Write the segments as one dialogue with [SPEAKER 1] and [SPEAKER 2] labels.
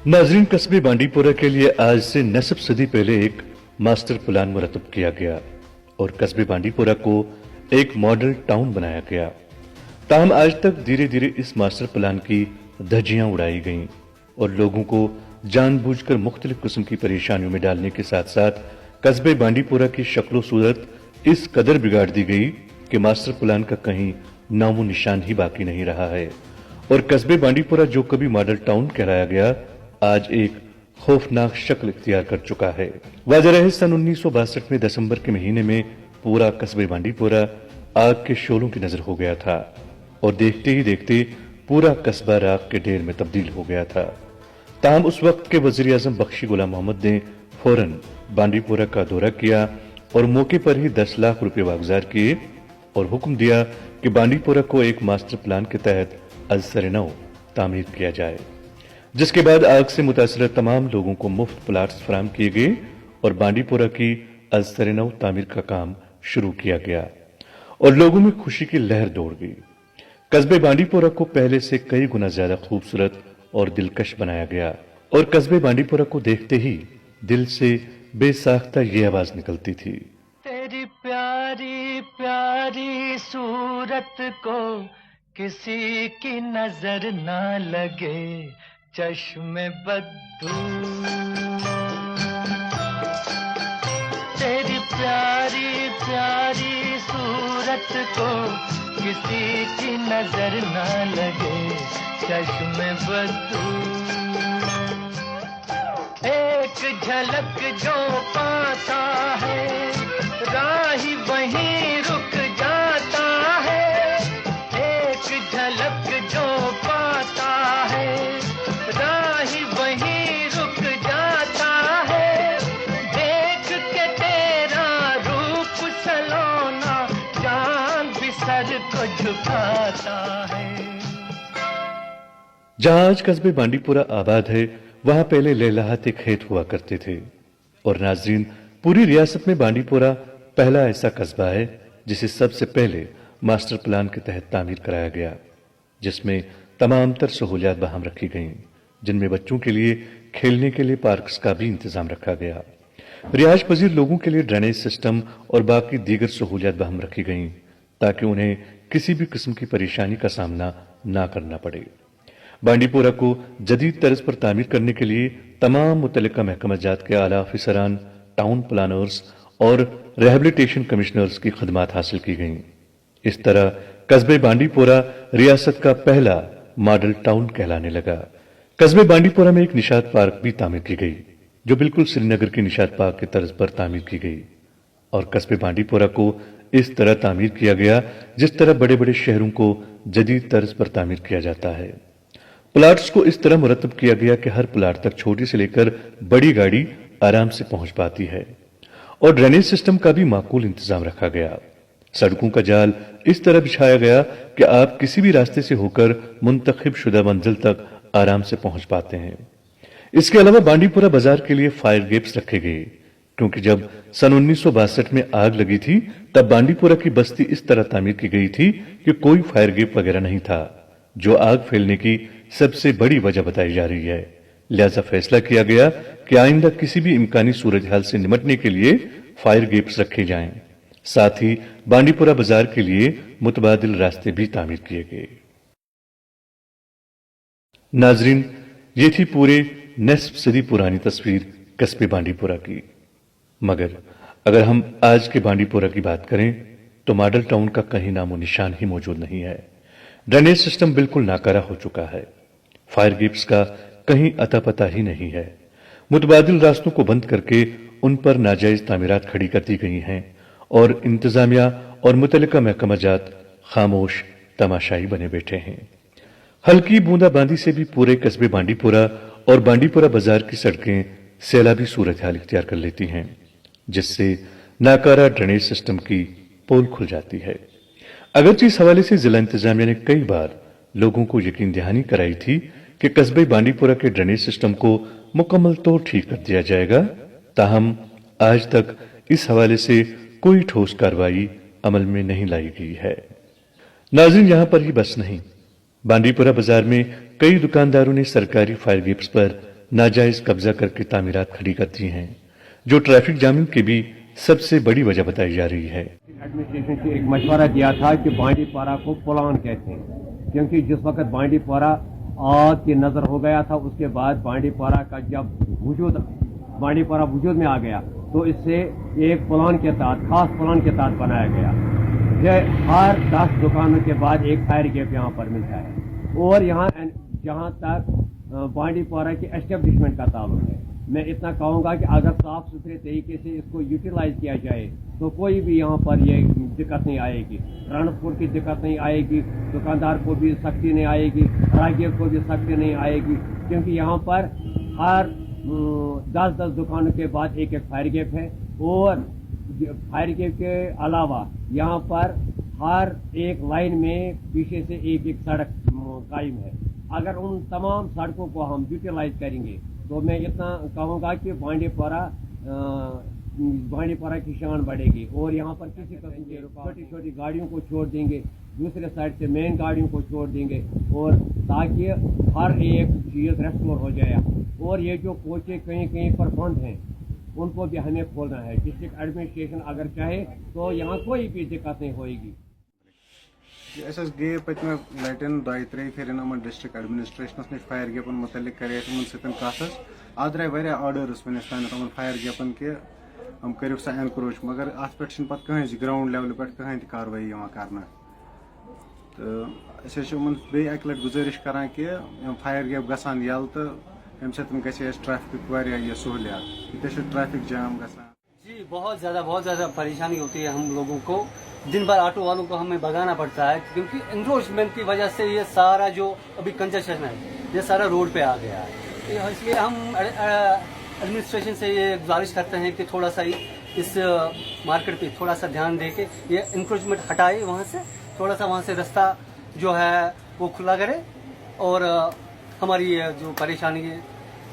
[SPEAKER 1] नाजरीन, कस्बे बांडीपुरा के लिए आज से नसब सदी पहले एक मास्टर प्लान मुरतब किया गया और कस्बे बांडीपुरा को एक मॉडल टाउन बनाया गया। ताहम आज तक धीरे धीरे इस मास्टर प्लान की धज्जियां उड़ाई गईं और लोगों को जानबूझकर मुख्तलिफ किस्म की परेशानियों में डालने के साथ साथ कस्बे बांडीपुरा की शक्लो सूरत इस कदर बिगाड़ दी गई कि मास्टर प्लान का कहीं नामो निशान ही बाकी नहीं रहा है और कस्बे बांडीपुरा जो कभी मॉडल टाउन कहलाया गया आज एक खौफनाक शक्ल इख्तियार कर चुका है। वाज़ह है सन 1962 में दिसंबर के महीने में पूरा कस्बे बांडीपुरा आग के शोलों की नजर हो गया था और देखते ही देखते पूरा कस्बा राख के ढेर में तब्दील हो गया था। ताहम उस वक्त के वजीर आजम बख्शी गुलाम मोहम्मद ने फौरन बांडीपुरा का दौरा किया और मौके पर ही 10 लाख रुपए वागजार किए और हुक्म दिया कि बांडीपुरा को एक मास्टर प्लान के तहत अज़-सर-ए-नौ तामीर किया जाए, जिसके बाद आग से मुतासर तमाम लोगों को मुफ्त प्लाट्स फराहम किए गए और बांडीपुरा की अज़-सर-ए-नौ तामीर का काम शुरू किया गया और लोगों में खुशी की लहर दौड़ गई। कस्बे बांडीपुरा को पहले से कई गुना ज्यादा खूबसूरत और दिलकश बनाया गया और कस्बे बांडीपुरा को देखते ही दिल से बेसाख्ता ये आवाज निकलती थी,
[SPEAKER 2] तेरी प्यारी प्यारी सूरत को किसी की नजर ना लगे, चश्मे बद्दू। तेरी प्यारी प्यारी सूरत को किसी की नजर ना लगे, चश्मे बद्दू। एक झलक जो पाता है राही वहीं रुक जाता है, एक झलक जो पाता है राही वहीं रुक जाता है, देख के तेरा रूप सलोना चांद भी सर को झुकाता है।
[SPEAKER 1] जहां आज कस्बे बांडीपुरा आबाद है वहां पहले लहलहाते खेत हुआ करते थे और नाजरीन, पूरी रियासत में बांडीपुरा पहला ऐसा कस्बा है जिसे सबसे पहले मास्टर प्लान के तहत तामीर कराया गया, जिसमें तमाम तर सहूलियात बहाम रखी गईं, जिनमें बच्चों के लिए खेलने के लिए पार्क्स का भी इंतजाम रखा गया। रिहायश पजीर लोगों के लिए ड्रेनेज सिस्टम और बाकी दीगर सहूलियात बहाम रखी गईं ताकि उन्हें किसी भी किस्म की परेशानी का सामना ना करना पड़े। बांडीपुरा को जदीद तर्ज पर तामीर करने के लिए तमाम मुतल्लिका महकमाजात के आला अफसरान, टाउन प्लानर्स और रिहेबिलिटेशन कमिश्नर्स की खदमात हासिल की गईं। इस तरह कस्बे बांडीपुरा रियासत का पहला मॉडल टाउन कहलाने लगा। कस्बे बांडीपुरा में एक निशात पार्क भी तामीर की गई जो बिल्कुल श्रीनगर के निशात पार्क की तर्ज पर तामीर की गई और कस्बे बांडीपुरा को इस तरह तामीर किया गया जिस तरह बड़े बड़े शहरों को जदीद तर्ज पर तामीर किया जाता है। प्लाट्स को इस तरह मुरतब किया गया कि हर प्लाट तक छोटी से लेकर बड़ी गाड़ी आराम से पहुंच पाती है और ड्रेनेज सिस्टम का भी माकूल इंतजाम रखा गया। सड़कों का जाल इस तरह बिछाया गया कि आप किसी भी रास्ते से होकर मुंतखब शुदा मंजिल तक आराम से पहुंच पाते हैं। इसके अलावा बांडीपुरा बाजार के लिए फायर गेप्स रखे गए क्योंकि जब सन 1962 में आग लगी थी तब बांडीपुरा की बस्ती इस तरह तामीर की गई थी कि कोई फायर गेप वगैरह नहीं था, जो आग फैलने की सबसे बड़ी वजह बताई जा रही है। लिहाजा फैसला किया गया कि आइंदा किसी भी इम्कानी सूरज हाल से निमटने के लिए फायर गेप्स रखे जाएं। साथ ही बांडीपुरा बाजार के लिए मुतबादिल रास्ते भी तामीर किए गए। नाजरीन, ये थी पूरे नस्फ सदी पुरानी तस्वीर कस्बे बांडीपुरा की। मगर अगर हम आज के बांडीपुरा की बात करें तो मॉडल टाउन का कहीं नामो निशान ही मौजूद नहीं है। ड्रेनेज सिस्टम बिल्कुल नाकारा हो चुका है, फायर गेप्स का कहीं अता पता ही नहीं है, मुतबादिल रास्तों को बंद करके उन पर नाजायज तामीरात खड़ी कर दी गई हैं और इंतजामिया और मुतल्लिका महकमाजात खामोश तमाशाई बने बैठे हैं। हल्की बूंदाबांदी से भी पूरे कस्बे बांडीपुरा और बांडीपुरा बाजार की सड़कें सैलाबी सूरत हाल इख्तियार कर लेती हैं, जिससे नाकारा ड्रेनेज सिस्टम की पोल खुल जाती है। अगरचे इस हवाले से जिला इंतजामिया ने कई बार लोगों को यकीन दहानी कराई थी कि कस्बे बांडीपुरा के ड्रेनेज सिस्टम को मुकम्मल तौर ठीक कर दिया जाएगा, ताहम आज तक इस हवाले से कोई ठोस कार्रवाई अमल में नहीं लाई गई है। नाज़रीन, यहां पर ही बस नहीं, बांडीपुरा बाजार में कई दुकानदारों ने सरकारी फायर गेप्स पर नाजायज कब्जा करके तामीरात खड़ी कर दी हैं, जो ट्रैफिक जामिंग की भी सबसे बड़ी वजह बताई जा रही है।
[SPEAKER 3] एडमिनिस्ट्रेशन को एक मशवरा दिया था कि बांडी पोरा को पुलान कहते हैं, क्योंकि जिस वक्त बांडी पोरा आग की नजर हो गया था, उसके बाद बांडी पोरा का जब बांडी पोरा वजूद में आ गया तो इससे एक प्लान के तहत, खास प्लान के तहत बनाया गया। हर 10 दुकानों के बाद एक फायर गैप यहाँ पर मिलता है। और यहाँ जहाँ तक बांडी पोरा की एस्टेब्लिशमेंट का ताल्लुक है, मैं इतना कहूँगा कि अगर साफ सुथरे तरीके से इसको यूटिलाइज किया जाए तो कोई भी यहाँ पर ये दिक्कत नहीं आएगी, ट्रांसपोर्ट की दिक्कत नहीं आएगी, दुकानदार को भी सख्ती नहीं आएगी, राहगीर को भी सख्ती नहीं आएगी, क्योंकि यहाँ पर हर 10-10 दुकानों के बाद एक एक फायर गैप है। और फायर गैप के अलावा यहाँ पर हर एक लाइन में पीछे से एक एक सड़क कायम है। अगर उन तमाम सड़कों को हम यूटिलाइज करेंगे तो मैं इतना कहूँगा कि बांडी पोरा की शान बढ़ेगी। और यहाँ पर किसी किस्म की छोटी छोटी गाड़ियों को छोड़ देंगे, दूसरे साइड से मेन गाड़ियों को छोड़ देंगे, और ताकि हर एक चीज़ रेस्टोर हो जाए। और ये जो कोचे कहीं कहीं पर बंद हैं उनको भी हमें खोलना है। डिस्ट्रिक्ट एडमिनिस्ट्रेशन अगर चाहे तो यहाँ कोई भी दिक्कत नहीं होगी।
[SPEAKER 4] गए पत्म लटन 2-3 फिर डिस्ट्रिक्ट एडमिनिस्ट्रेशन नश फायर गैपन मुतलिक करे कत आज द्राय वारिया ऑर्डर्स वनस तान फायर गैपन के हम करो सा एनक्रोच, मगर अत पे कहीं ग्राउंड लेवल पे कहीं कार्रवाई कर। तो अक लट गुजारिश करान कि फायर गैप गसान यल तो अमे सत ट्रैफिक वारिया सहूलियत, ये ट्रैफिक जाम गसान।
[SPEAKER 5] जी बहुत ज़्यादा परेशानी होती है हम लोगों को। दिन भर ऑटो वालों को हमें भगाना पड़ता है, क्योंकि एनक्रोचमेंट की वजह से ये सारा जो अभी कंजेशन है ये सारा रोड पे आ गया है। तो इसलिए हम एडमिनिस्ट्रेशन से ये गुजारिश करते हैं कि थोड़ा सा इस मार्केट पे थोड़ा सा ध्यान दे के ये एनक्रोचमेंट हटाए, वहाँ से थोड़ा सा वहाँ से रास्ता जो है वो खुला करे और हमारी ये जो परेशानी है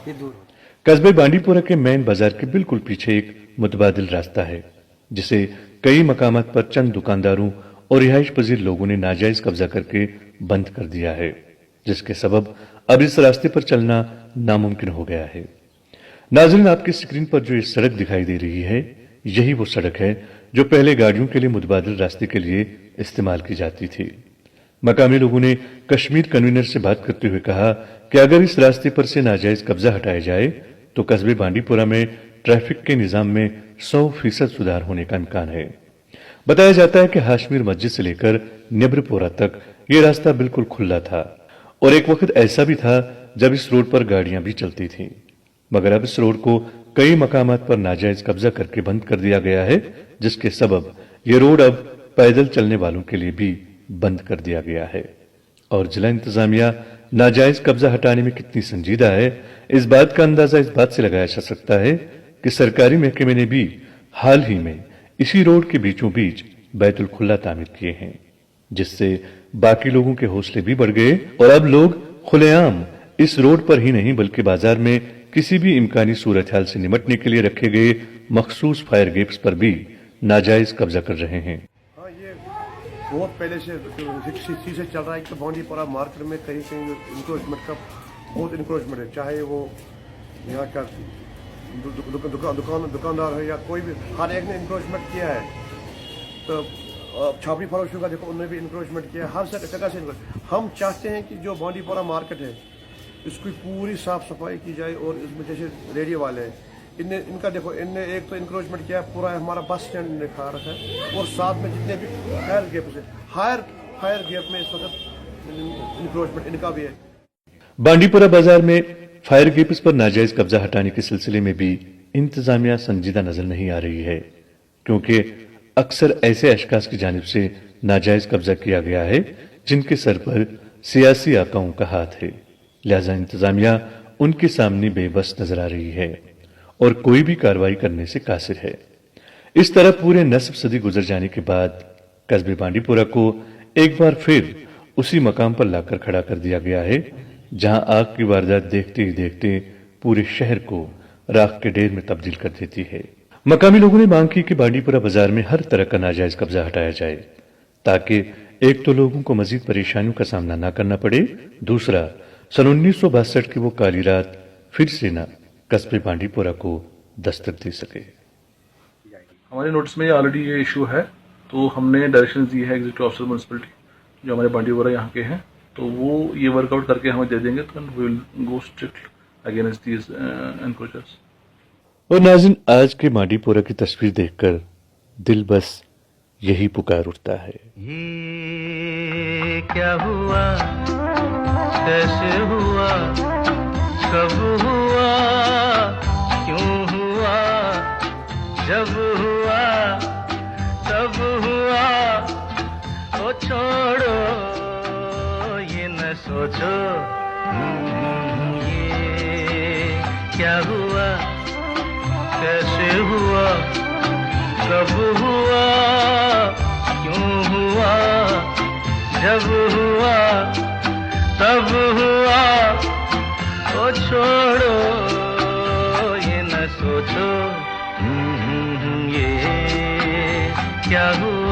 [SPEAKER 5] ये दूर हो।
[SPEAKER 1] कस्बे बांडीपुरा के मेन बाजार के बिल्कुल पीछे एक मुतबादिल रास्ता है, जिसे कई मकामात पर चंद दुकानदारों और रिहाइश पजीर लोगों ने नाजायज कब्जा करके बंद कर दिया है, जिसके सबब अब इस रास्ते पर चलना नामुमकिन हो गया है। नाज़रीन, आपकी स्क्रीन पर जो ये सड़क दिखाई दे रही है, यही वो सड़क है जो पहले गाड़ियों के लिए मुतबादिल रास्ते के लिए इस्तेमाल की जाती थी। मकामी लोगों ने कश्मीर कन्वीनर से बात करते हुए कहा कि अगर इस रास्ते पर से नाजायज कब्जा हटाया जाए तो कस्बे बांडीपुरा में ट्रैफिक के निजाम में 100% सुधार होने का इम्कान है। बताया जाता है कि हाशमीर मस्जिद से लेकर निब्रपोरा तक ये रास्ता बिल्कुल खुला था और एक वक्त ऐसा भी था जब इस रोड पर गाड़ियां भी चलती थीं, मगर अब इस रोड को कई मकामात पर नाजायज कब्जा करके बंद कर दिया गया है, जिसके सबब ये रोड अब पैदल चलने वालों के लिए भी बंद कर दिया गया है। और जिला इंतजामिया नाजायज कब्जा हटाने में कितनी संजीदा है, इस बात का अंदाजा इस बात से लगाया जा सकता है कि सरकारी महकमे ने भी हाल ही में इसी रोड के बीचों बीच बैतुल खुला तामीर किए हैं, जिससे बाकी लोगों के हौसले भी बढ़ गए और अब लोग खुलेआम इस रोड पर ही नहीं बल्कि बाजार में किसी भी इम्कानी सूरत हाल से निपटने के लिए रखे गए मखसूस फायर गेप्स पर भी नाजायज कब्जा कर रहे हैं।
[SPEAKER 6] बहुत पहले से चीज़ें चल रहा है कि बांडीपुरा मार्केट में कहीं कहीं इंक्रोचमेंट का बहुत इंक्रोचमेंट है, चाहे वो यहाँ का दुकानदार है या कोई भी, हर एक ने इंक्रोचमेंट किया है। तो छापड़ी फरोशों का देखो, उन्होंने भी इंक्रोचमेंट किया है, हर जगह से। हम चाहते हैं कि जो बांडीपुरा मार्केट है इसकी पूरी साफ सफाई की जाए, और इसमें जैसे रेडियो वाले हैं इनका देखो, इनने एक तो इंक्रोचमेंट किया पूरा हमारा बस स्टैंड ने खा रखा है, और साथ में जितने भी फायर गेप है, फायर गेप में इस वक्त इंक्रोचमेंट इनका भी है।
[SPEAKER 1] बांडीपुरा बाजार में फायर गेप्स पर नाजायज कब्जा हटाने के सिलसिले में भी इंतजामिया संजीदा नजर नहीं आ रही है, क्योंकि अक्सर ऐसे अशखास की जानिब से नाजायज कब्जा किया गया है जिनके सर पर सियासी आकाओं का हाथ है। लिहाजा इंतजामिया उनके सामने बेबस नजर आ रही है और कोई भी कार्रवाई करने से कासिर है। इस तरह पूरे नस्ब सदी गुजर जाने के बाद कस्बे बांडीपुरा को एक बार फिर उसी मकाम पर लाकर खड़ा कर दिया गया है जहां आग की वारदात देखते ही देखते पूरे शहर को राख के ढेर में तब्दील कर देती है। मकामी लोगों ने मांग की कि बांडीपुरा बाजार में हर तरह का नाजायज कब्जा हटाया जाए, ताकि एक तो लोगों को मजीद परेशानियों का सामना न करना पड़े, दूसरा सन 1962 की वो काली रात फिर से न कस्बे बांडीपुरा को दस्तक दे सके।
[SPEAKER 7] हमारे नोटिस में ऑलरेडी ये इशू है, तो हमने डायरेक्शन दी है एग्जीक्यूटिव ऑफिसर म्यूनसिपलिटी जो हमारे बांडीपुरा यहाँ के हैं, तो वो ये वर्कआउट करके हमें दे देंगे, तो we will go strict against these encroachers.
[SPEAKER 1] और नाज़रीन, आज के बांडीपुरा की तस्वीर देखकर दिल बस यही पुकार उठता है,
[SPEAKER 2] ये क्या हुआ, कैसे हुआ, कब हुआ, क्यों हुआ, जब हुआ तब हुआ, तो छोड़ो ये न सोचो, ये क्या हुआ, कैसे हुआ, कब हुआ, क्यों हुआ, जब हुआ तब हुआ, तो छोड़ो ये न सोचो, ये क्या हुआ।